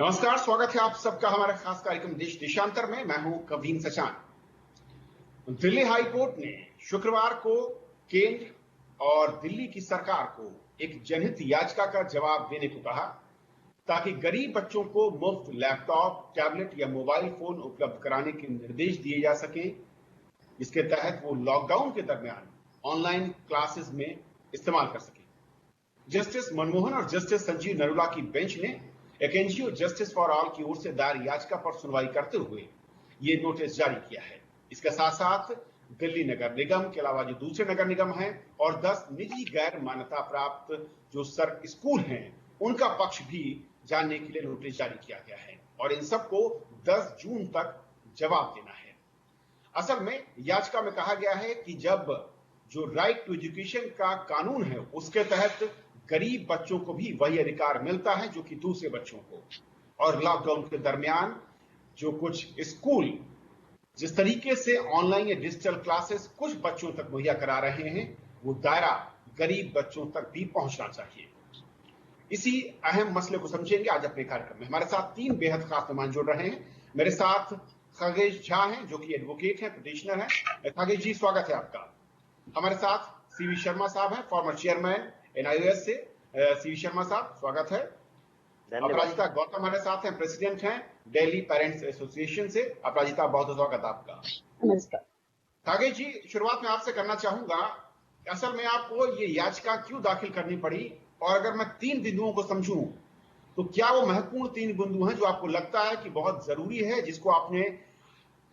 नमस्कार, स्वागत है आप सबका हमारे खास कार्यक्रम देश देशांतर में। मैं हूं कवीन सचान। दिल्ली हाई कोर्ट ने शुक्रवार को केंद्र और दिल्ली की सरकार को एक जनहित याचिका का जवाब देने को कहा ताकि गरीब बच्चों को मुफ्त लैपटॉप, टैबलेट या मोबाइल फोन उपलब्ध कराने के निर्देश दिए जा सके, जिसके तहत वो लॉकडाउन के दरमियान ऑनलाइन क्लासेस में इस्तेमाल कर सके। जस्टिस मनमोहन और जस्टिस संजीव नरूला की बेंच ने एक एनजीओ जस्टिस फॉर ऑल की ओर से दायर याचिका पर सुनवाई करते हुए ये नोटिस जारी किया है। इसके साथ साथ दिल्ली नगर निगम के अलावा जो दूसरे नगर निगम हैं और 10 निजी गैर मान्यता प्राप्त जो स्कूल हैं उनका पक्ष भी जानने के लिए नोटिस जारी किया गया है और इन सबको 10 जून तक जवाब देना है। असल में याचिका में कहा गया है कि जब जो राइट टू एजुकेशन का कानून है उसके तहत गरीब बच्चों को भी वही अधिकार मिलता है जो कि दूसरे बच्चों को, और लॉकडाउन के दरमियान जो कुछ स्कूल जिस तरीके से ऑनलाइन या डिजिटल क्लासेस कुछ बच्चों तक मुहैया करा रहे हैं वो दायरा गरीब बच्चों तक भी पहुंचना चाहिए। इसी अहम मसले को समझेंगे आज अपने कार्यक्रम में। हमारे साथ 3 बेहद खास मेहमान जुड़ रहे हैं। मेरे साथ खगेश झा हैं जो कि एडवोकेट हैं, पिटिशनर हैं। खगेश जी, स्वागत है आपका। हमारे साथ सीवी शर्मा साहब हैं, फॉर्मर चेयरमैन एनआईओएस से। सीवी शर्मा साहब, स्वागत है। अपराजिता गौतम हमारे साथ हैं, प्रेसिडेंट हैं दिल्ली पेरेंट्स एसोसिएशन से। अपराजिता, बहुत स्वागत आपका। नमस्कार। खगेश जी, शुरुआत में आपसे करना चाहूंगा, असल में आपको ये याचिका क्यों दाखिल करनी पड़ी, और अगर मैं 3 बिंदुओं को समझूं तो क्या वो महत्वपूर्ण 3 बिंदु हैं जो आपको लगता है कि बहुत जरूरी है, जिसको आपने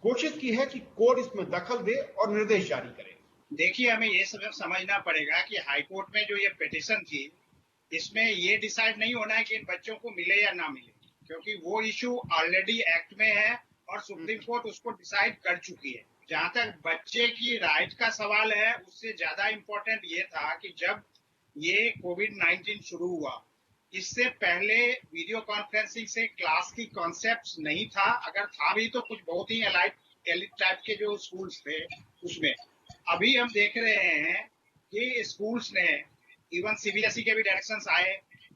कोशिश की है कि कोर्ट इसमें दखल दे और निर्देश जारी करे? देखिए, हमें ये सब समझना पड़ेगा कि हाईकोर्ट में जो ये पिटीशन थी, इसमें ये डिसाइड नहीं होना है कि इन बच्चों को मिले या ना मिले, क्योंकि वो इशू ऑलरेडी एक्ट में है और सुप्रीम कोर्ट उसको डिसाइड कर चुकी है। जहां तक बच्चे की राइट का सवाल है, उससे ज्यादा इम्पोर्टेंट ये था कि जब ये कोविड-19 शुरू हुआ, इससे पहले वीडियो कॉन्फ्रेंसिंग से क्लास की कॉन्सेप्ट नहीं था। अगर था भी तो कुछ बहुत ही एलिट टाइप के जो स्कूल्स थे उसमें। अभी हम देख रहे हैं कि स्कूल्स ने, इवन सीबीएसई के भी डायरेक्शंस आए,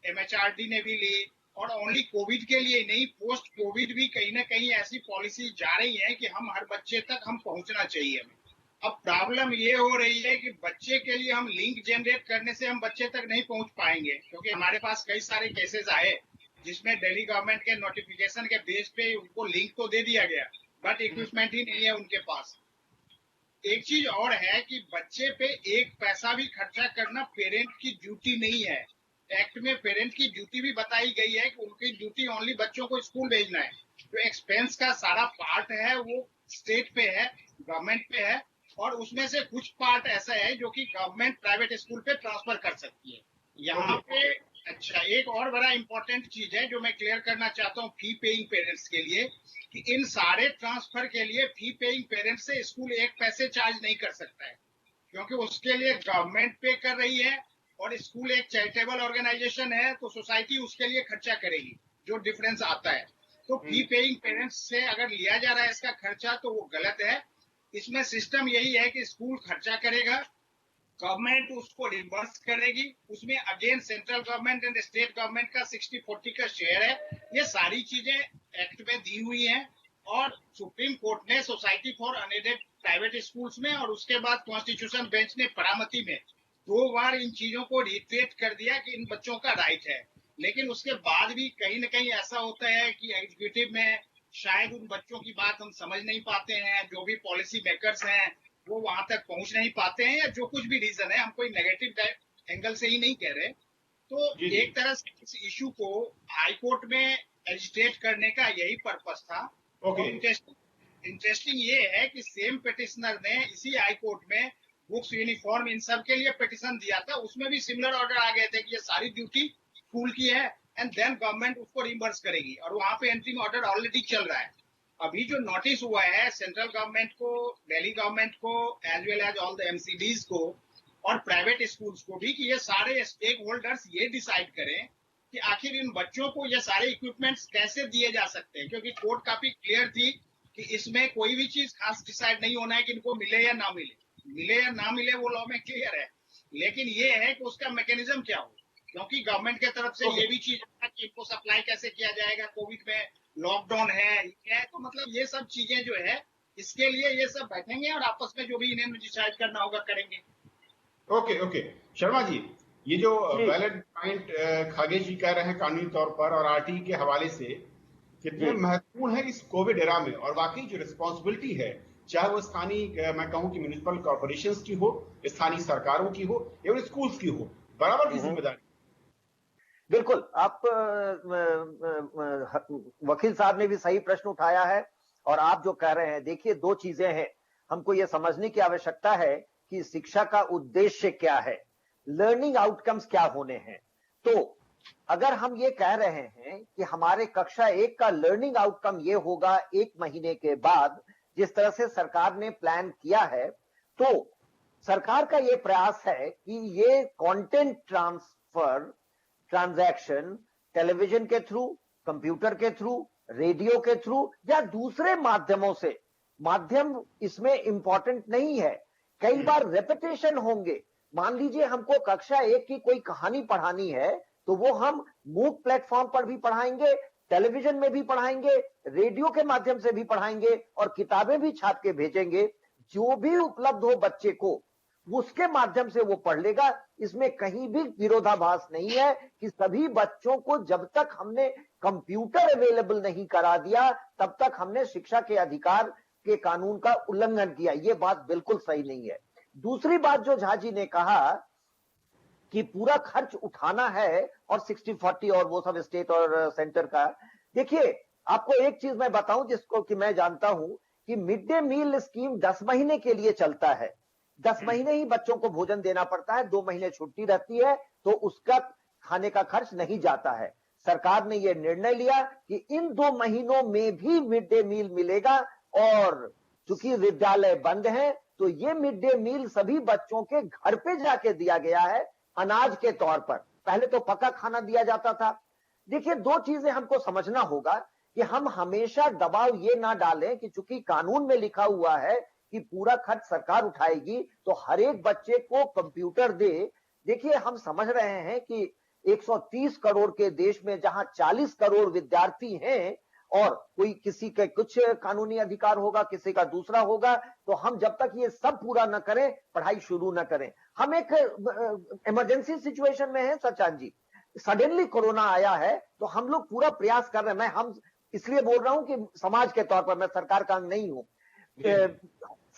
एमएचआरडी ने भी ली, और ओनली कोविड के लिए नहीं, पोस्ट कोविड भी कहीं ना कहीं ऐसी पॉलिसी जा रही है कि हम हर बच्चे तक हम पहुंचना चाहिए हमें। अब प्रॉब्लम ये हो रही है कि बच्चे के लिए हम लिंक जनरेट करने से हम बच्चे तक नहीं पहुंच पाएंगे, क्योंकि हमारे पास कई सारे केसेस आए जिसमें दिल्ली गवर्नमेंट के नोटिफिकेशन के बेस पे उनको लिंक तो दे दिया गया, बट इक्विपमेंट ही नहीं है उनके पास। एक चीज और है कि बच्चे पे एक पैसा भी खर्चा करना पेरेंट की ड्यूटी नहीं है। एक्ट में पेरेंट की ड्यूटी भी बताई गई है कि उनकी ड्यूटी ओनली बच्चों को स्कूल भेजना है। जो एक्सपेंस का सारा पार्ट है वो स्टेट पे है, गवर्नमेंट पे है, और उसमें से कुछ पार्ट ऐसा है जो कि गवर्नमेंट प्राइवेट स्कूल पे ट्रांसफर कर सकती है। यहाँ पे अच्छा, एक और बड़ा इंपॉर्टेंट चीज है जो मैं क्लियर करना चाहता हूँ फी पेइंग पेरेंट्स के लिए, कि इन सारे ट्रांसफर के लिए फी पेइंग पेरेंट्स से स्कूल एक पैसे चार्ज नहीं कर सकता है, क्योंकि उसके लिए गवर्नमेंट पे कर रही है और स्कूल एक चैरिटेबल ऑर्गेनाइजेशन है, तो सोसाइटी उसके लिए खर्चा करेगी। जो डिफरेंस आता है, तो फी पेइंग पेरेंट्स से अगर लिया जा रहा है इसका खर्चा तो वो गलत है। इसमें सिस्टम यही है कि स्कूल खर्चा करेगा, गवर्नमेंट उसको रिवर्स करेगी, उसमें again central government and state government का 60-40 का शेयर है। ये सारी चीजें एक्ट में दी हुई हैं, और सुप्रीम कोर्ट ने society for unaided private schools में और उसके बाद कॉन्स्टिट्यूशन बेंच ने परामती में 2 बार इन चीजों को रिट्रेट कर दिया कि इन बच्चों का राइट है। लेकिन उसके बाद भी कहीं ना कहीं ऐसा होता है कि एग्जीक्यूटिव में शायद उन बच्चों की बात हम समझ नहीं पाते हैं, जो भी पॉलिसी मेकर्स हैं वो वहां तक पहुंच नहीं पाते हैं, या जो कुछ भी रीजन है, हम कोई नेगेटिव एंगल से ही नहीं कह रहे। तो एक तरह से इस इशू को हाई कोर्ट में एजिटेट करने का यही पर्पस था। इंटरेस्टिंग ये है कि सेम पिटिशनर ने इसी हाई कोर्ट में बुक्स, यूनिफॉर्म, इन सब के लिए पिटिशन दिया था। उसमें भी सिमिलर ऑर्डर आ गए थे कि ये सारी ड्यूटी स्कूल की है एंड देन गवर्नमेंट उसको रिम्बर्स करेगी, और वहां पे एंट्री ऑर्डर ऑलरेडी चल रहा है। अभी जो नोटिस हुआ है सेंट्रल गवर्नमेंट को, दिल्ली गवर्नमेंट को, as well as all the MCDs को और प्राइवेट स्कूल्स को भी, कि ये सारे स्टेक होल्डर्स ये डिसाइड करें कि आखिर इन बच्चों को ये सारे इक्विपमेंट्स कैसे दिए जा सकते हैं, क्योंकि कोर्ट काफी क्लियर थी कि इसमें कोई भी चीज खास डिसाइड नहीं होना है कि इनको मिले या ना मिले। मिले या ना मिले वो लॉ में क्लियर है, लेकिन ये है कि उसका मैकेनिज्म क्या हो, क्योंकि गवर्नमेंट की तरफ से ये भी चीज कि इनको सप्लाई कैसे किया जाएगा, कोविड में लॉकडाउन है तो मतलब ये सब चीजें जो है इसके लिए ये सब बैठेंगे और आपस में जो भी इन्हें डिसाइड करना होगा करेंगे। ओके ओके, शर्मा जी, ये जो जी वैलिड पॉइंट खागे जी कह रहे हैं कानूनी तौर पर और आरटी के हवाले से कितने जी महत्वपूर्ण है इस कोविड एरा में, और वाकई जो रिस्पॉन्सिबिलिटी है, चाहे वो स्थानीय मैं कहूं कि म्युनिसिपल कॉर्पोरेशंस की हो, स्थानीय सरकारों की हो या स्कूल्स की हो, बराबर की जिम्मेदारी। बिल्कुल। आप वकील साहब ने भी सही प्रश्न उठाया है और आप जो कह रहे हैं, देखिए दो चीजें हैं, हमको यह समझने की आवश्यकता है कि शिक्षा का उद्देश्य क्या है, लर्निंग आउटकम्स क्या होने हैं। तो अगर हम ये कह रहे हैं कि हमारे कक्षा 1 का लर्निंग आउटकम ये होगा 1 महीने के बाद, जिस तरह से सरकार ने प्लान किया है, तो सरकार का ये प्रयास है कि ये कंटेंट ट्रांसफर ट्रांजैक्शन टेलीविजन के थ्रू, कंप्यूटर के थ्रू, रेडियो के थ्रू या दूसरे माध्यमों से, माध्यम इसमें इंपॉर्टेंट नहीं है, कई बार रेपिटेशन होंगे। मान लीजिए हमको कक्षा 1 की कोई कहानी पढ़ानी है तो वो हम मूक प्लेटफॉर्म पर भी पढ़ाएंगे, टेलीविजन में भी पढ़ाएंगे, रेडियो के माध्यम से भी पढ़ाएंगे और किताबें भी छाप के भेजेंगे। जो भी उपलब्ध हो बच्चे को उसके माध्यम से वो पढ़ लेगा। इसमें कहीं भी विरोधाभास नहीं है कि सभी बच्चों को जब तक हमने कंप्यूटर अवेलेबल नहीं करा दिया तब तक हमने शिक्षा के अधिकार के कानून का उल्लंघन किया। ये बात बिल्कुल सही नहीं है। दूसरी बात जो झा जी ने कहा कि पूरा खर्च उठाना है और 60-40 और वो सब स्टेट और सेंटर का, देखिए आपको एक चीज मैं बताऊं जिसको कि मैं जानता हूं कि मिड डे मील स्कीम 10 महीने के लिए चलता है। 10 महीने ही बच्चों को भोजन देना पड़ता है, 2 महीने छुट्टी रहती है तो उसका खाने का खर्च नहीं जाता है। सरकार ने यह निर्णय लिया कि इन 2 महीनों में भी मिड डे मील मिलेगा और चूंकि विद्यालय बंद है तो ये मिड डे मील सभी बच्चों के घर पे जाके दिया गया है अनाज के तौर पर। पहले तो पका खाना दिया जाता था। देखिए दो चीजें हमको समझना होगा कि हम हमेशा दबाव ये ना डालें कि चूंकि कानून में लिखा हुआ है कि पूरा खर्च सरकार उठाएगी तो हर एक बच्चे को कंप्यूटर दे। देखिए हम समझ रहे हैं कि 130 करोड़ के देश में जहां 40 करोड़ विद्यार्थी हैं और कोई किसी के कुछ कानूनी अधिकार होगा, किसी का दूसरा होगा, तो हम जब तक ये सब पूरा न करें पढ़ाई शुरू न करें। हम एक इमरजेंसी सिचुएशन में हैं सचान जी, सडनली कोरोना आया है तो हम लोग पूरा प्रयास कर रहे हैं। मैं हम इसलिए बोल रहा हूं कि समाज के तौर पर, मैं सरकार का अंग नहीं हूं,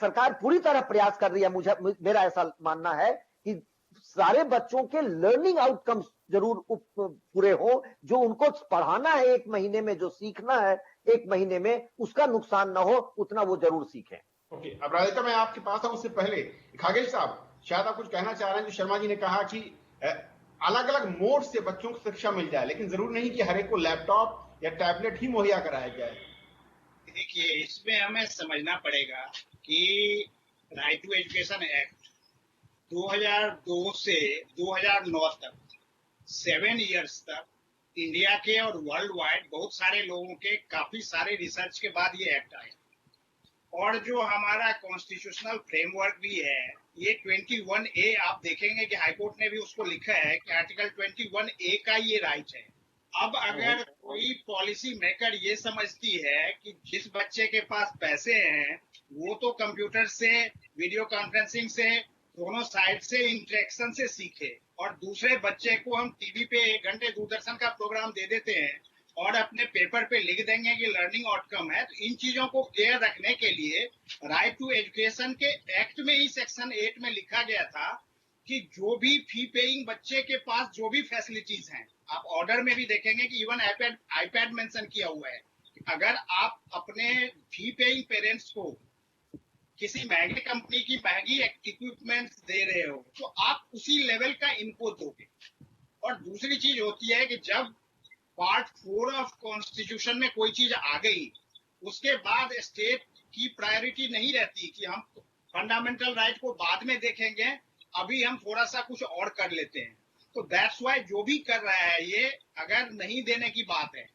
सरकार पूरी तरह प्रयास कर रही है। मुझे मेरा ऐसा मानना है कि सारे बच्चों के लर्निंग आउटकम्स जरूर पूरे हो, जो उनको पढ़ाना है 1 महीने में, जो सीखना है 1 महीने में, उसका नुकसान ना हो, उतना वो जरूर सीखें। ओके, अब राधिका मैं आपके पास आऊं, उससे पहले खागेल साहब शायद आप कुछ कहना चाह रहे हैं। जो शर्मा जी ने कहा कि अलग अलग मोड से बच्चों को शिक्षा मिल जाए, लेकिन जरूर नहीं कि हर एक को लैपटॉप या टैबलेट ही मुहैया कराया जाए। देखिए इसमें हमें समझना पड़ेगा कि राइट टू एजुकेशन एक्ट 2002 से 2009 तक 7 इयर्स तक इंडिया के और वर्ल्ड वाइड बहुत सारे लोगों के काफी सारे रिसर्च के बाद ये एक्ट आया। और जो हमारा कॉन्स्टिट्यूशनल फ्रेमवर्क भी है, ये 21A आप देखेंगे कि हाईकोर्ट ने भी उसको लिखा है कि आर्टिकल 21A का ये राइट है। अब अगर कोई पॉलिसी मेकर ये समझती है कि जिस बच्चे के पास पैसे हैं वो तो कंप्यूटर से, वीडियो कॉन्फ्रेंसिंग से, दोनों साइड से इंटरेक्शन से सीखे, और दूसरे बच्चे को हम टीवी पे 1 घंटे दूरदर्शन का प्रोग्राम दे देते हैं और अपने पेपर पे लिख देंगे कि लर्निंग आउटकम है। तो इन चीजों को क्लियर रखने के लिए राइट टू एजुकेशन के एक्ट में ही सेक्शन 8 में लिखा गया था कि जो भी फी पेइंग बच्चे के पास जो भी फैसिलिटीज हैं, आप ऑर्डर में भी देखेंगे कि इवन आईपैड मेंशन किया हुआ है कि अगर आप अपने फी पेइंग पेरेंट्स को किसी महंगी कंपनी की महंगी इक्विपमेंट्स दे रहे हो तो आप उसी लेवल का इनको दोगे। और दूसरी चीज होती है कि जब पार्ट 4 ऑफ कॉन्स्टिट्यूशन में कोई चीज आ गई, उसके बाद स्टेट की प्रायोरिटी नहीं रहती कि हम फंडामेंटल राइट को बाद में देखेंगे, अभी हम थोड़ा सा कुछ और कर लेते हैं। तो दैट्स वाई जो भी कर रहा है ये, अगर नहीं देने की बात है,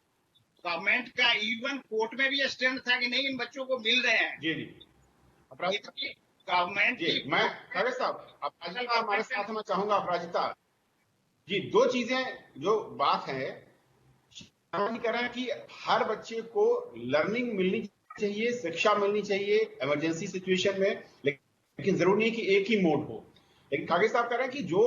गवर्नमेंट का इवन कोर्ट में भी स्टैंड था कि नहीं इन बच्चों को मिल रहे हैं। जी जी, गवर्नमेंट जी मैं खड़े साहब अपराजिता हमारे साथ, मैं चाहूंगा अपराजिता जी, दो चीजें जो बात है नहीं कह रहे हैं कि हर बच्चे को लर्निंग मिलनी चाहिए, शिक्षा मिलनी चाहिए इमरजेंसी सिचुएशन में, लेकिन जरूरी नहीं कि एक ही मोड हो। लेकिन खागे साहब कह रहे हैं कि जो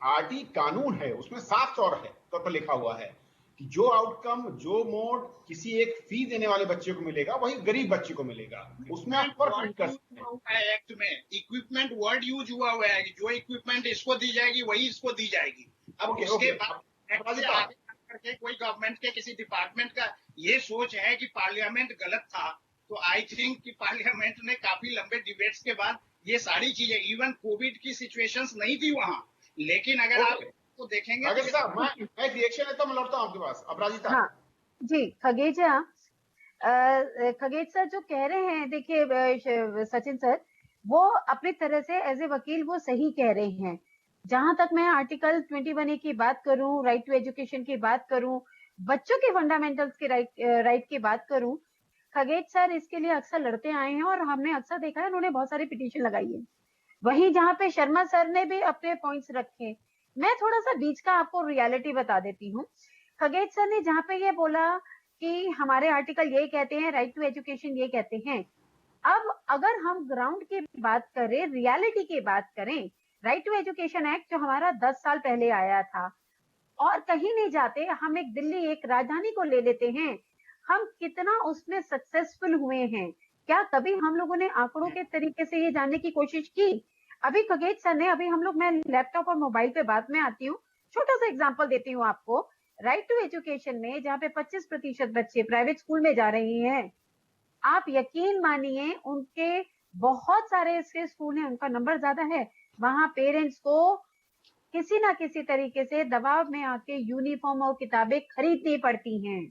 आरटी कानून है उसमें साफ तौर पर लिखा हुआ है कि जो आउटकम, जो मोड किसी एक फी देने वाले बच्चे को मिलेगा वही गरीब बच्चे को मिलेगा, उसमें आप फर्क नहीं कर सकते। एक्ट में इक्विपमेंट वर्ड यूज हुआ हुआ है, जो इक्विपमेंट इसको दी जाएगी वही इसको दी जाएगी। अब उसके बाद करके कोई गवर्नमेंट के किसी डिपार्टमेंट का ये सोच है कि पार्लियामेंट गलत था, तो आई थिंक कि पार्लियामेंट ने काफी लंबे डिबेट्स के बाद ये सारी चीजें, इवन कोविड की सिचुएशंस नहीं थी वहां, लेकिन अगर आप तो देखेंगे अगर साहब मैं एक रिएक्शन है तो मैं लौटता हूं आपके पास। अपराजिता। हाँ जी, खगेश सर जो कह रहे हैं, देखिए सचिन सर, वो अपनी तरह से एज ए वकील वो सही कह रहे हैं। जहां तक मैं आर्टिकल 21A की बात करूं, राइट टू एजुकेशन की बात करूं, बच्चों के फंडामेंटल्स के राइट की बात करूं, खगेश सर इसके लिए अक्सर लड़ते आए हैं और हमने अक्सर देखा है उन्होंने बहुत सारी पिटीशन लगाई है। वहीं जहां पे शर्मा सर ने भी अपने पॉइंट्स रखे, मैं थोड़ा सा बीच का आपको रियलिटी बता देती हूँ। खगेश सर ने जहां पे ये बोला कि हमारे आर्टिकल ये कहते हैं, राइट टू एजुकेशन ये कहते हैं, अब अगर हम ग्राउंड की बात करें, रियलिटी की बात करें, राइट टू एजुकेशन एक्ट जो हमारा 10 साल पहले आया था, और कहीं नहीं जाते, हम एक दिल्ली, एक राजधानी को ले लेते हैं, हम कितना उसमें सक्सेसफुल हुए हैं। क्या कभी हम लोगों ने आंकड़ों के तरीके से ये जानने की कोशिश की? अभी खगेश सर ने, अभी हम लोग, मैं लैपटॉप और मोबाइल पे बाद में आती हूँ, छोटा सा एग्जांपल देती हूँ आपको। राइट टू एजुकेशन में जहाँ पे 25% बच्चे प्राइवेट स्कूल में जा रहे हैं, आप यकीन मानिए उनके बहुत सारे ऐसे स्कूल हैं, उनका नंबर ज्यादा है, वहां पेरेंट्स को किसी ना किसी तरीके से दबाव में आके यूनिफॉर्म और किताबें खरीदनी पड़ती हैं।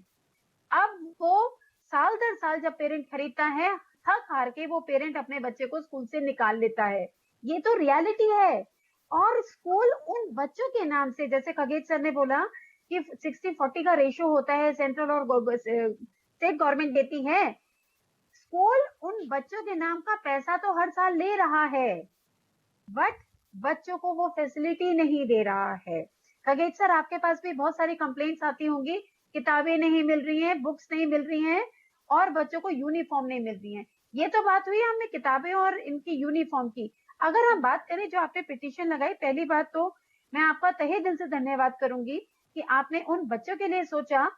अब वो साल दर साल जब पेरेंट खरीदता है, थक हार के वो पेरेंट अपने बच्चे को स्कूल से निकाल लेता है। ये तो रियलिटी है। और स्कूल उन बच्चों के नाम से, जैसे खगेश सर ने बोला कि 60-40 का रेशियो होता है, सेंट्रल और स्टेट गवर्नमेंट देती है, स्कूल उन बच्चों के नाम का पैसा तो हर साल ले रहा है, बट बच्चों को वो फैसिलिटी नहीं दे रहा है। खगेश सर, आपके पास भी बहुत सारी कंप्लेंट्स आती होंगी, किताबें नहीं मिल रही हैं, बुक्स नहीं मिल रही हैं, और बच्चों को यूनिफॉर्म नहीं मिल रही है। ये तो बात हुई हमने किताबें और इनकी यूनिफॉर्म की। अगर हम बात करें जो आपने पिटीशन लगाई, पहली बात तो मैं आपका तहे दिल से धन्यवाद करूंगी कि आपने उन बच्चों के लिए सोचा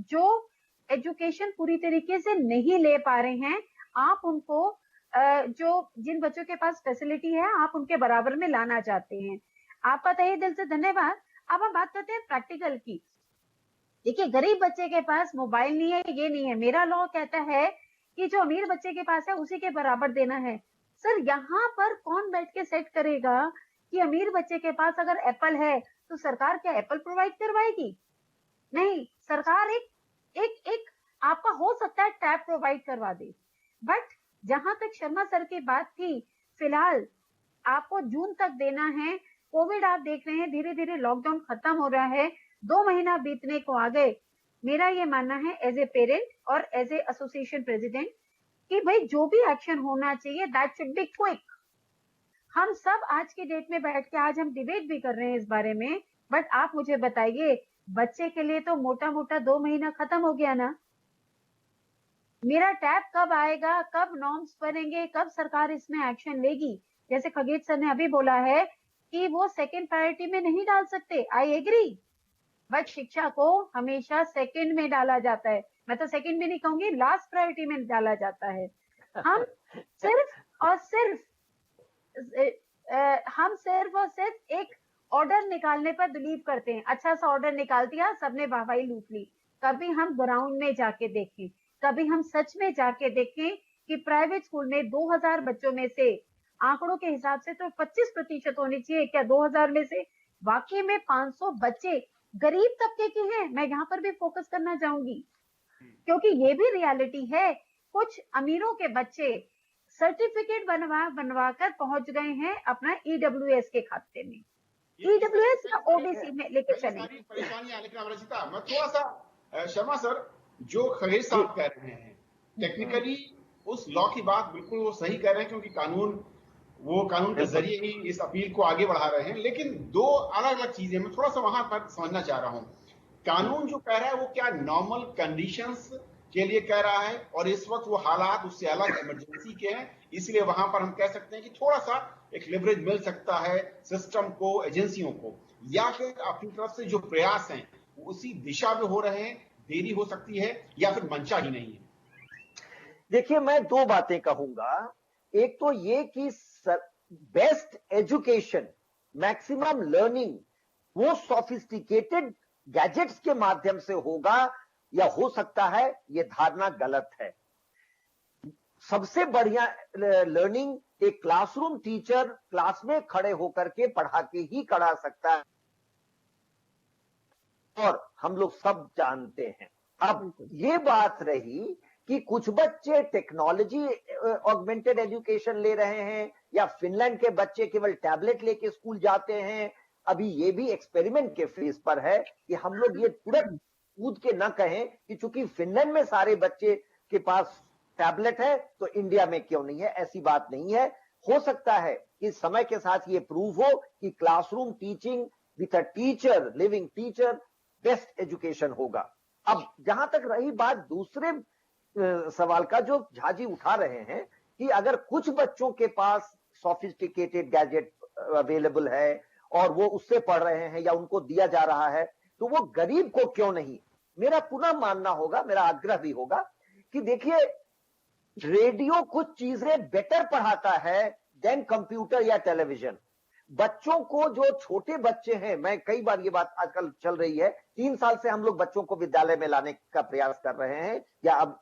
जो एजुकेशन पूरी तरीके से नहीं ले पा रहे हैं। आप उनको जो जिन बच्चों के पास फैसिलिटी है, आप उनके बराबर में लाना चाहते हैं। आपका तहे दिल से धन्यवाद। अब हम बात करते हैं प्रैक्टिकल की। देखिए, गरीब बच्चे के पास मोबाइल नहीं है, ये नहीं है, मेरा लॉ कहता है कि जो अमीर बच्चे के पास है उसी के बराबर देना है। सर, यहाँ पर कौन बैठ के सेट करेगा कि अमीर बच्चे के पास अगर एप्पल है तो सरकार क्या एप्पल प्रोवाइड करवाएगी? नहीं, सरकार एक आपका हो सकता है टैब प्रोवाइड करवा दे। बट जहां तक शर्मा सर की बात थी, फिलहाल आपको जून तक देना है। कोविड आप देख रहे हैं, धीरे धीरे लॉकडाउन खत्म हो रहा है, 2 महीना बीतने को आ गए। मेरा ये मानना है एज ए पेरेंट और एज ए एसोसिएशन प्रेसिडेंट कि भाई जो भी एक्शन होना चाहिए दैट शुड बी क्विक। हम सब आज की डेट में बैठ के आज हम डिबेट भी कर रहे हैं इस बारे में, बट आप मुझे बताइए, बच्चे के लिए तो मोटा मोटा 2 महीना खत्म हो गया ना। मेरा टैब कब आएगा, कब नॉर्म्स बनेंगे, कब सरकार इसमें एक्शन लेगी? जैसे खगेश सर ने अभी बोला है कि वो सेकंड प्रायोरिटी में नहीं डाल सकते, आई एग्री, बट शिक्षा को हमेशा सेकंड में डाला जाता है। मैं तो सेकंड में नहीं कहूंगी, लास्ट प्रायोरिटी में डाला जाता है। हम सिर्फ और सिर्फ एक ऑर्डर निकालने पर बिलीव करते हैं। अच्छा सा ऑर्डर निकाल दिया, सबने वाहवाही लूट ली। कभी हम ग्राउंड में जाके देखें, कभी हम सच में जाके देखें कि प्राइवेट स्कूल में 2000 बच्चों में से, आंकड़ों के हिसाब से तो 25% होनी चाहिए क्या 2000 में से? वाकई में 500 बच्चे गरीब तबके के हैं। मैं यहाँ पर भी फोकस करना चाहूंगी, क्योंकि ये भी रियलिटी है। कुछ अमीरों के बच्चे सर्टिफिकेट बनवा कर पहुंच गए हैं अपना ईडब्ल्यूएस के खाते में, ईडब्ल्यूएस या ओबीसी में लेके चले। परेशानियां, लेकिन अमरजीता, मैं थोड़ा सा शर्मा सर, जो खगेश साहब कह रहे हैं टेक्निकली उस लॉ की बात बिल्कुल वो सही कह रहे हैं, क्योंकि कानून के जरिए ही इस अपील को आगे बढ़ा रहे हैं। लेकिन दो अलग अलग चीजें मैं थोड़ा सा वहां पर समझना चाह रहा हूं। कानून जो कह रहा है वो क्या नॉर्मल कंडीशंस के लिए कह रहा है, और इस वक्त वो हालात उससे अलग इमरजेंसी के हैं, इसलिए वहां पर हम कह सकते हैं कि थोड़ा सा एक लिवरेज मिल सकता है सिस्टम को, एजेंसियों को, या फिर अपनी तरफ से जो प्रयास हैं उसी दिशा में हो रहे हैं, देरी हो सकती है, या फिर मंशा ही नहीं है। देखिए, मैं दो बातें कहूंगा। एक तो ये कि बेस्ट एजुकेशन, मैक्सिमम लर्निंग वो सोफिस्टिकेटेड गैजेट्स के माध्यम से होगा या हो सकता है, ये धारणा गलत है। सबसे बढ़िया लर्निंग एक क्लासरूम टीचर क्लास में खड़े होकर के पढ़ा के ही करा सकता है, और हम लोग सब जानते हैं। अब ये बात रही कि कुछ बच्चे टेक्नोलॉजी ऑगमेंटेड एजुकेशन ले रहे हैं, या फिनलैंड के बच्चे केवल टैबलेट लेके स्कूल जाते हैं। अभी ये भी एक्सपेरिमेंट के फेज पर है कि हम लोग ये तुरंत कूद के ना कहें कि चूंकि फिनलैंड में सारे बच्चे के पास टैबलेट है तो इंडिया में क्यों नहीं है। ऐसी बात नहीं है। हो सकता है कि समय के साथ ये प्रूव हो कि classroom teaching with a teacher, living teacher, best education होगा। अब जहां तक रही बात दूसरे सवाल का जो झाजी उठा रहे हैं कि अगर कुछ बच्चों के पास सोफिस्टिकेटेड गैजेट अवेलेबल है और वो उससे पढ़ रहे हैं या उनको दिया जा रहा है, तो वो गरीब को क्यों नहीं। मेरा पुनः मानना होगा, मेरा आग्रह भी होगा कि देखिए, रेडियो कुछ चीजें बेटर पढ़ाता है देन कंप्यूटर या टेलीविजन। बच्चों को, जो छोटे बच्चे हैं, मैं कई बार ये बात आजकल चल रही है, 3 साल से हम लोग बच्चों को विद्यालय में लाने का प्रयास कर रहे हैं, या अब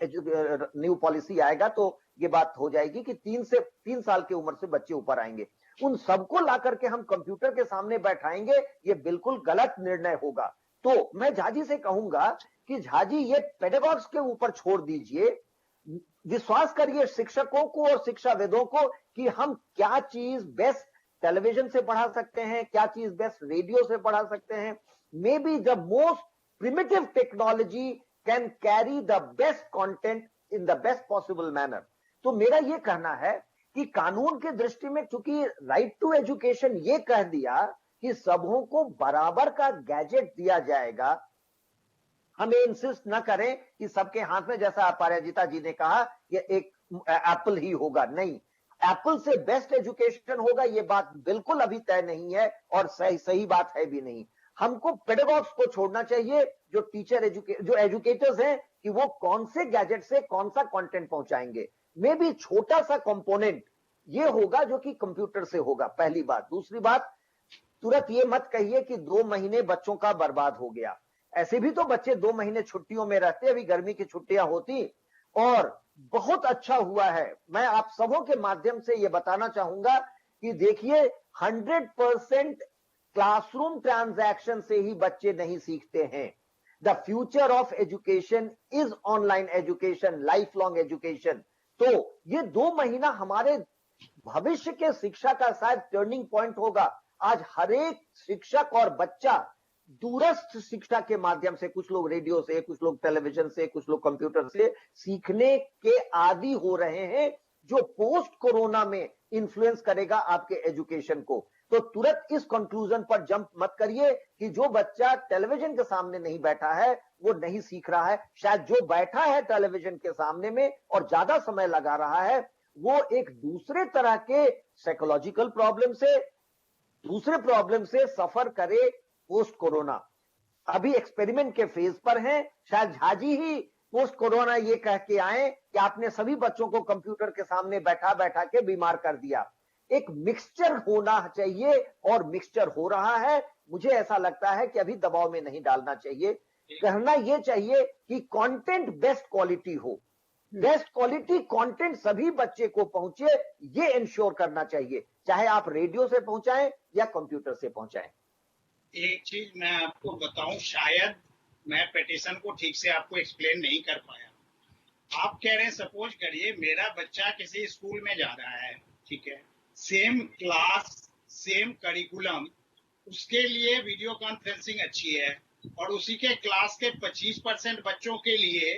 न्यू पॉलिसी आएगा तो ये बात हो जाएगी कि 3 साल की उम्र से बच्चे ऊपर आएंगे। उन सबको ला करके हम कंप्यूटर के सामने बैठाएंगे, ये बिल्कुल गलत निर्णय होगा। तो मैं झाजी से कहूंगा कि झाजी ये पेडागॉग्स के ऊपर छोड़ दीजिए, विश्वास करिए शिक्षकों को और शिक्षाविदों को कि हम क्या चीज बेस्ट टेलीविजन से पढ़ा सकते हैं, क्या चीज बेस्ट रेडियो से पढ़ा सकते हैं। May be the most primitive technology can carry the best content in the best possible manner. तो मेरा यह कहना है कि कानून की दृष्टि में चूंकि राइट टू एजुकेशन ये कह दिया कि सबों को बराबर का गैजेट दिया जाएगा, हमें इंसिस्ट न करें कि सबके हाथ में, जैसा अपराजिता जी ने कहा, कि एक एप्पल ही होगा। नहीं, एप्पल से बेस्ट एजुकेशन होगा ये बात बिल्कुल अभी तय नहीं है, और सही बात है भी नहीं। हमको पेडागॉग्स को छोड़ना चाहिए, जो टीचर जो एजुकेटर्स हैं, कि वो कौन से गैजेट से कौन सा कंटेंट पहुंचाएंगे। मे भी छोटा सा कंपोनेंट ये होगा जो कि कंप्यूटर से होगा, पहली बात। दूसरी बात, तुरंत ये मत कहिए कि 2 महीने बच्चों का बर्बाद हो गया। ऐसे भी तो बच्चे 2 महीने छुट्टियों में रहते, अभी गर्मी की छुट्टियां होती, और बहुत अच्छा हुआ है। मैं आप सबों के माध्यम से यह बताना चाहूंगा कि देखिए, 100% क्लासरूम ट्रांजैक्शन से ही बच्चे नहीं सीखते हैं। The future of education is online education, life long education. तो ये 2 महीना हमारे भविष्य के शिक्षा का शायद टर्निंग पॉइंट होगा। आज हर एक शिक्षक और बच्चा दूरस्थ शिक्षा के माध्यम से, कुछ लोग रेडियो से, कुछ लोग टेलीविजन से, कुछ लोग कंप्यूटर से सीखने के आदी हो रहे हैं, जो पोस्ट कोरोना में इन्फ्लुएंस करेगा आपके एजुकेशन को। तो तुरंत इस कंक्लूजन पर जंप मत करिए कि जो बच्चा टेलीविजन के सामने नहीं बैठा है वो नहीं सीख रहा है। शायद जो बैठा है टेलीविजन के सामने में और ज्यादा समय लगा रहा है, वो एक दूसरे तरह के साइकोलॉजिकल प्रॉब्लम से, दूसरे प्रॉब्लम से सफर करे पोस्ट कोरोना। अभी एक्सपेरिमेंट के फेज पर हैं। शायद झाजी ही पोस्ट कोरोना ये कह के आए कि आपने सभी बच्चों को कंप्यूटर के सामने बैठा बैठा के बीमार कर दिया। एक मिक्सचर होना चाहिए, और मिक्सचर हो रहा है। मुझे ऐसा लगता है कि अभी दबाव में नहीं डालना चाहिए। कहना यह चाहिए कि कंटेंट बेस्ट क्वालिटी हो, बेस्ट क्वालिटी कंटेंट सभी बच्चे को पहुंचे, ये इंश्योर करना चाहिए, चाहे आप रेडियो से पहुंचाएं या कंप्यूटर से पहुंचाएं। एक चीज मैं आपको बताऊं, शायद मैं पिटीशन को ठीक से आपको एक्सप्लेन नहीं कर पाया। आप कह रहे हैं, सपोज करिए मेरा बच्चा किसी स्कूल में जा रहा है, ठीक है, सेम क्लास, सेम करिकुलम, उसके लिए वीडियो कॉन्फ्रेंसिंग अच्छी है, और उसी के क्लास के 25% बच्चों के लिए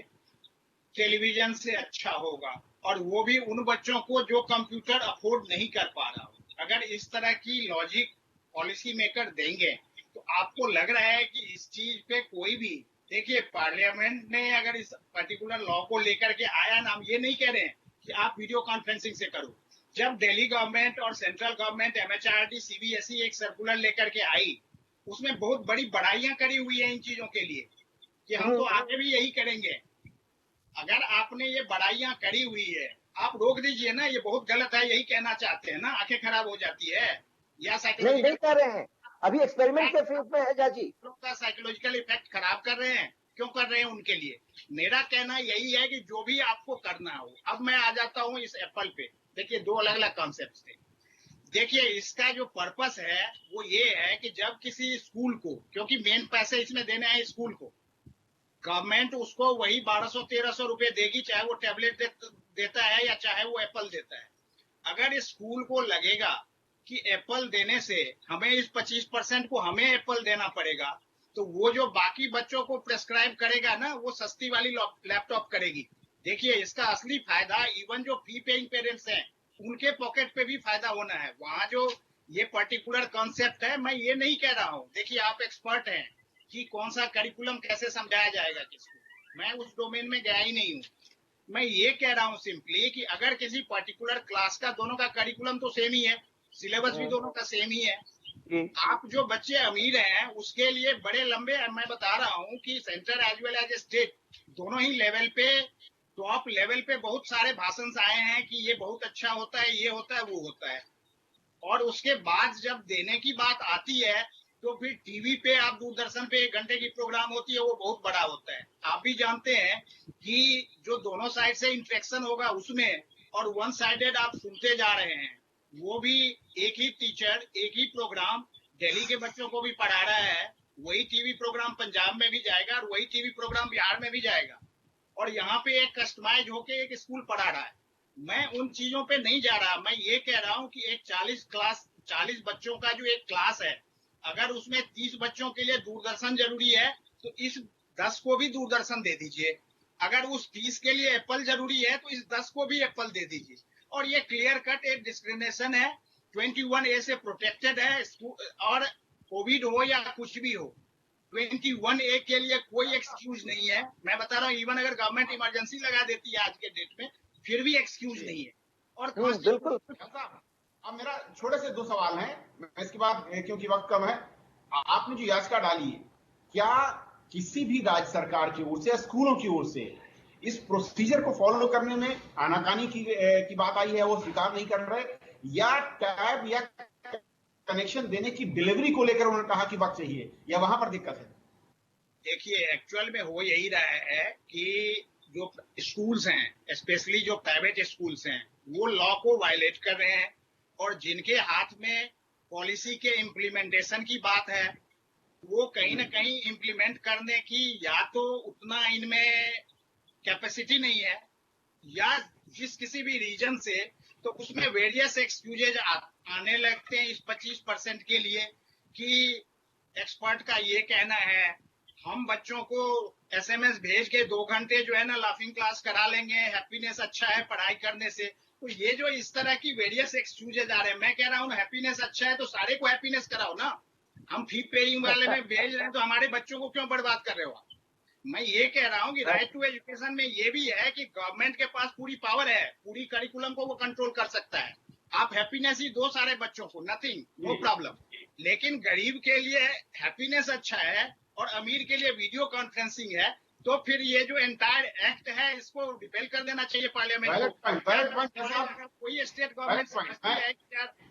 टेलीविजन से अच्छा होगा, और वो भी उन बच्चों को जो कंप्यूटर अफोर्ड नहीं कर पा रहा हो। अगर इस तरह की लॉजिक पॉलिसी मेकर देंगे तो आपको लग रहा है कि इस चीज पे कोई भी, देखिए पार्लियामेंट ने अगर इस पर्टिकुलर लॉ को लेकर के आया ना, हम ये नहीं कह रहे हैं कि आप वीडियो कॉन्फ्रेंसिंग से करो। जब दिल्ली गवर्नमेंट और सेंट्रल गवर्नमेंट MHRD CBSE एक सर्कुलर लेकर के आई, उसमें बहुत बड़ी बड़ाइयां करी हुई है इन चीजों के लिए कि हम तो आगे भी यही करेंगे। अगर आपने ये बड़ाइयां करी हुई है, आप रोक दीजिए ना, ये बहुत गलत है, यही कहना चाहते हैं ना, आंखें खराब हो जाती है या नहीं कर रहे हैं, अभी एक्सपेरिमेंट के फेज में है जाजी। का साइकोलॉजिकल इफेक्ट खराब कर रहे हैं, क्यों कर रहे हैं उनके लिए। मेरा कहना यही है कि जो भी आपको करना हो। अब मैं आ जाता हूं इस एप्पल पे। देखिए, दो अलग अलग कॉन्सेप्ट थे। देखिए, इसका जो पर्पस है वो ये है कि जब किसी स्कूल को, क्योंकि मेन पैसे इसमें देने हैं स्कूल को, गवर्नमेंट उसको वही 1200-1300 रुपए देगी, चाहे वो टैबलेट देता है या चाहे वो एप्पल देता है। अगर स्कूल को लगेगा कि एप्पल देने से हमें इस 25% को हमें एप्पल देना पड़ेगा, तो वो जो बाकी बच्चों को प्रेस्क्राइब करेगा ना, वो सस्ती वाली लैपटॉप करेगी। देखिए, इसका असली फायदा इवन जो फी पेइंग पेरेंट्स हैं उनके पॉकेट पे भी फायदा होना है। वहां जो ये पर्टिकुलर कॉन्सेप्ट है, मैं ये नहीं कह रहा हूँ, देखिए आप एक्सपर्ट हैं कि कौन सा करिकुलम कैसे समझाया जाएगा किसको, मैं उस डोमेन में गया ही नहीं हूँ। मैं ये कह रहा हूँ सिंपली कि अगर किसी पर्टिकुलर क्लास का, दोनों का करिकुलम तो सेम ही है, सिलेबस भी दोनों का सेम ही है। आप जो बच्चे अमीर हैं उसके लिए बड़े लंबे, मैं बता रहा हूँ कि centre as well as state दोनों ही लेवल पे, टॉप लेवल पे बहुत सारे भाषण आए हैं कि ये बहुत अच्छा होता है, ये होता है, वो होता है। और उसके बाद जब देने की बात आती है तो फिर टीवी पे, आप दूरदर्शन पे 1 घंटे की प्रोग्राम होती है, वो बहुत बड़ा होता है। आप भी जानते हैं कि जो दोनों साइड से इंटरेक्शन होगा उसमें, और वन साइडेड आप सुनते जा रहे हैं, वो भी एक ही टीचर एक ही प्रोग्राम दिल्ली के बच्चों को भी पढ़ा रहा है, वही टीवी प्रोग्राम पंजाब में भी जाएगा और वही टीवी प्रोग्राम बिहार में भी जाएगा, और यहाँ पे एक कस्टमाइज होके एक स्कूल पढ़ा रहा है। मैं उन चीजों पे नहीं जा रहा, मैं ये कह रहा हूँ कि एक 40 बच्चों का जो एक क्लास है, अगर उसमें 30 बच्चों के लिए दूरदर्शन जरूरी है तो इस 10 को भी दूरदर्शन दे दीजिए। अगर उस 30 के लिए एप्पल जरूरी है तो इस 10 को भी एप्पल दे दीजिए। और ये क्लियर कट एक डिस्क्रिमिनेशन है, 21A से प्रोटेक्टेड है, और कोविड हो या कुछ भी हो, 21A के लिए कोई एक्सक्यूज नहीं है। मैं बता रहा हूँ, इवन अगर गवर्नमेंट इमरजेंसी लगा देती है आज के डेट में, फिर भी एक्सक्यूज नहीं है। और बिल्कुल। अब मेरा छोटे से 2 सवाल हैं, इसके बाद क्योंकि वक्त कम है, आपने जो याचिका डाली है, क्या किसी भी राज्य सरकार की ओर से, स्कूलों की ओर से इस प्रोसीजर को फॉलो करने में आनाकानी की बात आई है, वो स्वीकार नहीं कर रहे, या टैब या कनेक्शन देने की डिलीवरी को लेकर उन्होंने कहा कि वक्त चाहिए, या वहां पर दिक्कत है? देखिए, एक्चुअल में हो यही रहा है कि जो स्कूल्स हैं, स्पेशली जो प्राइवेट स्कूल्स हैं, वो लॉ को वायलेट कर रहे हैं, और जिनके हाथ में पॉलिसी के इम्प्लीमेंटेशन की बात है, वो कहीं ना कहीं इम्प्लीमेंट करने की या तो उतना इनमें कैपेसिटी नहीं है, या जिस किसी भी रीजन से, तो उसमें वेरियस एक्सक्यूजेज आने लगते हैं इस 25% के लिए कि एक्सपर्ट का ये कहना है, हम बच्चों को SMS भेज के 2 घंटे जो है ना लाफिंग क्लास करा लेंगे, हैप्पीनेस अच्छा है पढ़ाई करने से। तो ये जो इस तरह की वेरियस एक्सक्यूजेज आ रहे हैं, मैं कह रहा हूँ हैप्पीनेस अच्छा है तो सारे को हैप्पीनेस कराओ ना। हम फी पेइंग वाले में भेज रहे हैं तो हमारे बच्चों को क्यों बर्बाद कर रहे हो आप? मैं ये कह रहा हूँ कि राइट टू एजुकेशन में ये भी है कि गवर्नमेंट के पास पूरी पावर है, पूरी करिकुलम को वो कंट्रोल कर सकता है। आप हैप्पीनेस ही दो सारे बच्चों को, नथिंग, नो प्रॉब्लम। लेकिन गरीब के लिए हैप्पीनेस अच्छा है और अमीर के लिए वीडियो कॉन्फ्रेंसिंग है, तो फिर ये जो एंटायर एक्ट है इसको रिपेल कर देना चाहिए पार्लियामेंट को। कोई state government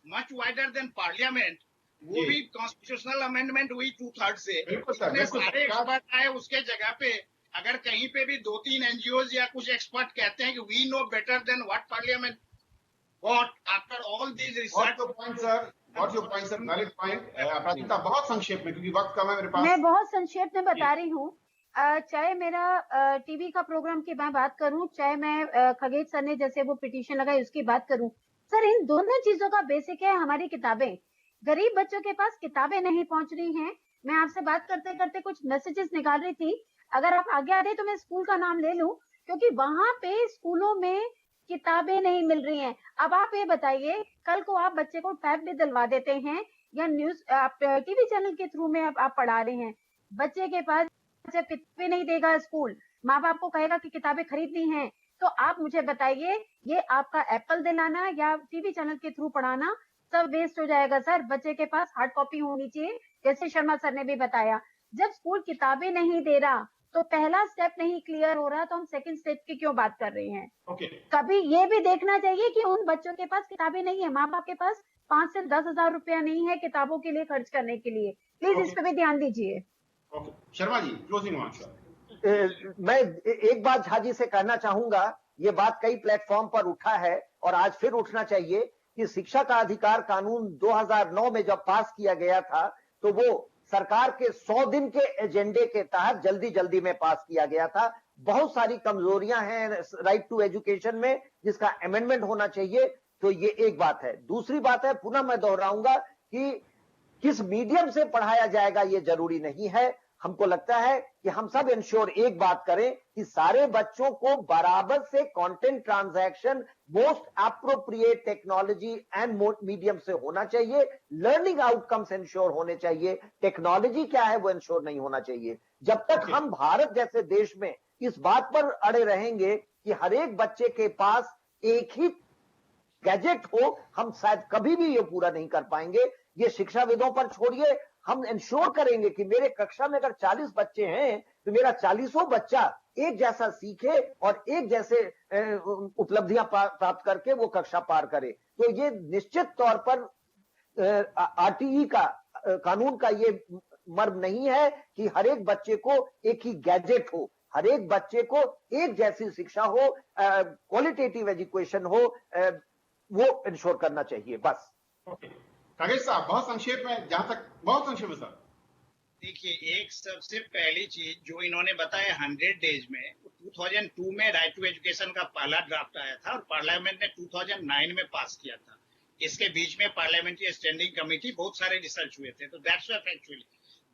much wider than parliament, वो भी कॉन्स्टिट्यूशनल अमेंडमेंट हुई 2/3 से, इतने सारे एक्सपर्ट आए उसके जगह पे, अगर कहीं पे भी 2-3 NGOs या कुछ एक्सपर्ट कहते हैं कि we know better than what parliament what after all this research. What's your point sir? Valid point. प्राचीनता, बहुत संक्षेप में क्योंकि वक्त कम है मेरे पास। मैं बहुत संक्षेप में बता रही हूँ। चाहे मेरा टीवी का प्रोग्राम की मैं बात करूं, चाहे मैं खगेश सर ने जैसे वो पिटीशन लगाई उसकी बात करूं, सर इन दोनों चीजों का बेसिक है हमारी किताबें। गरीब बच्चों के पास किताबें नहीं पहुंच रही हैं। मैं आपसे बात करते करते कुछ मैसेजेस निकाल रही थी, अगर आप आगे आ रहे तो मैं स्कूल का नाम ले लूं, क्योंकि वहां पे स्कूलों में किताबें नहीं मिल रही हैं। अब आप ये बताइए, कल को आप बच्चे को टैब भी दिलवा देते हैं, या न्यूज आप टीवी चैनल के थ्रू में आप पढ़ा रहे हैं। बच्चे के पास जब किताबें नहीं देगा स्कूल, माँ बाप को कहेगा कि किताबें खरीदनी है, तो आप मुझे बताइए ये आपका एप्पल दिलाना या टीवी चैनल के थ्रू पढ़ाना सब वेस्ट हो जाएगा सर। बच्चे के पास हार्ड कॉपी होनी चाहिए, जैसे शर्मा सर ने भी बताया। जब स्कूल किताबें नहीं दे रहा तो पहला स्टेप नहीं क्लियर हो रहा, तो हम सेकंड स्टेप की क्यों बात कर रहे हैं? कभी ये भी देखना चाहिए कि उन बच्चों के पास किताबें नहीं है, माँ बाप के पास 5 से 10 हजार रुपया नहीं है किताबों के लिए खर्च करने के लिए। प्लीज इस पे भी ध्यान दीजिए। Sharma ji, closing answer. मैं एक बात झा जी से कहना चाहूंगा, ये बात कई प्लेटफॉर्म पर उठा है और आज फिर उठना चाहिए कि शिक्षा का अधिकार कानून 2009 में जब पास किया गया था तो वो सरकार के 100 दिन के एजेंडे के तहत जल्दी में पास किया गया था। बहुत सारी कमजोरियां हैं राइट टू एजुकेशन में, जिसका अमेंडमेंट होना चाहिए। तो ये एक बात है। दूसरी बात है, पुनः मैं दोहराऊंगा कि किस मीडियम से पढ़ाया जाएगा ये जरूरी नहीं है। हमको लगता है कि हम सब इंश्योर एक बात करें कि सारे बच्चों को बराबर से content transaction most appropriate technology and medium से होना चाहिए। लर्निंग आउटकम्स इंश्योर होने चाहिए। टेक्नोलॉजी क्या है वो इंश्योर नहीं होना चाहिए। जब तक हम भारत जैसे देश में इस बात पर अड़े रहेंगे कि हर एक बच्चे के पास एक ही गैजेट हो, हम शायद कभी भी ये पूरा नहीं कर पाएंगे। ये शिक्षाविदों पर छोड़िए, हम इंश्योर करेंगे कि मेरे कक्षा में अगर 40 बच्चे हैं तो मेरा 40वां बच्चा एक जैसा सीखे और एक जैसे उपलब्धियां प्राप्त करके वो कक्षा पार करे। तो ये निश्चित तौर पर आरटीई का कानून का ये मर्म नहीं है कि हर एक बच्चे को एक ही गैजेट हो। हर एक बच्चे को एक जैसी शिक्षा हो, क्वालिटेटिव एजुकेशन हो, वो इंश्योर करना चाहिए। बस। कागेश साहब, बहुत संक्षेप में, जहां तक बहुत संक्षेप में सर। देखिए, एक सबसे पहली चीज जो इन्होंने बताया 100 डेज में, 2002 में राइट टू एजुकेशन का पहला ड्राफ्ट आया था और पार्लियामेंट ने 2009 में पास किया था। इसके बीच में पार्लियामेंट्री स्टैंडिंग कमेटी, बहुत सारे रिसर्च हुए थे। तो दैट्स एक्चुअली।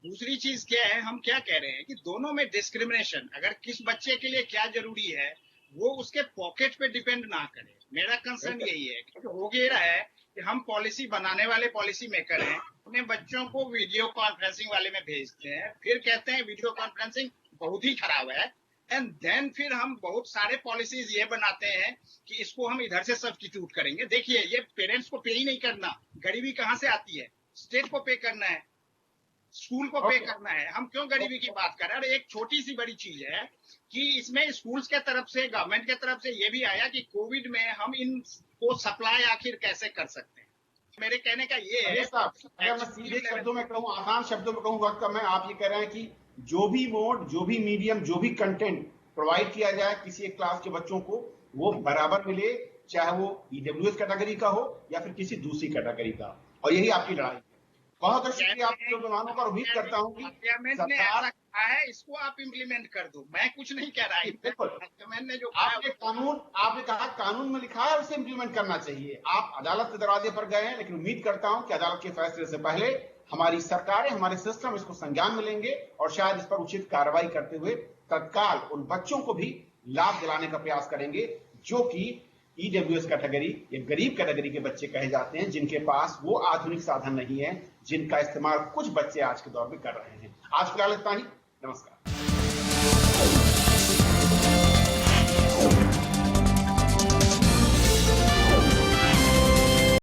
दूसरी चीज क्या है, हम क्या कह रहे हैं कि दोनों में डिस्क्रिमिनेशन, अगर किस बच्चे के लिए क्या जरूरी है वो उसके पॉकेट पे डिपेंड ना करे। मेरा कंसर्न यही है कि हो गया है कि हम पॉलिसी बनाने वाले पॉलिसी मेकर हैं, अपने बच्चों को वीडियो कॉन्फ्रेंसिंग वाले में भेजते हैं, फिर कहते हैं वीडियो कॉन्फ्रेंसिंग बहुत ही खराब है, एंड देन फिर हम बहुत सारे पॉलिसीज ये बनाते हैं कि इसको हम इधर से सब्स्टिट्यूट करेंगे। देखिए, ये पेरेंट्स को पे ही नहीं करना, गरीबी कहां से आती है? स्टेट को पे करना है, स्कूल को पे करना है। हम क्यों गरीबी की बात कर रहे हैं? और एक छोटी सी बड़ी चीज है कि इसमें स्कूल्स के तरफ से, गवर्नमेंट के तरफ से ये भी आया कि कोविड में हम इनको सप्लाई आखिर कैसे कर सकते हैं। मेरे कहने का ये है, अगर मैं सीधे शब्दों में कहूं, आसान शब्दों में कहूं, वक्त कम है, आप ये कह रहे हैं कि जो भी मोड, जो भी मीडियम, जो भी कंटेंट प्रोवाइड किया जाए किसी एक क्लास के बच्चों को, वो बराबर मिले, चाहे वो ईडब्ल्यूएस कैटेगरी का हो या फिर किसी दूसरी कैटेगरी का। और यही आपकी लड़ाई है। बहुत बहुत शुक्रिया आप लोग मेहमानों का। उम्मीद करता हूं कि सरकार है, इसको आप इम्प्लीमेंट कर दो। मैं कुछ नहीं कह रहा। बिल्कुल, मैंने जो आपने कहा कानून में लिखा है उसे इम्प्लीमेंट करना चाहिए। आप अदालत के दरवाजे पर गए हैं, लेकिन उम्मीद करता हूं कि अदालत के फैसले से पहले हमारी सरकारें, हमारे सिस्टम इसको संज्ञान में लेंगे और शायद इस पर उचित कार्रवाई करते हुए तत्काल उन बच्चों को भी लाभ दिलाने का प्रयास करेंगे जो कि ईडब्ल्यूएस कैटेगरी या गरीब कैटेगरी के बच्चे कहे जाते हैं, जिनके पास वो आधुनिक साधन नहीं है जिनका इस्तेमाल कुछ बच्चे आज के दौर में कर रहे हैं। आज फिलहाल इतना ही। नमस्कार।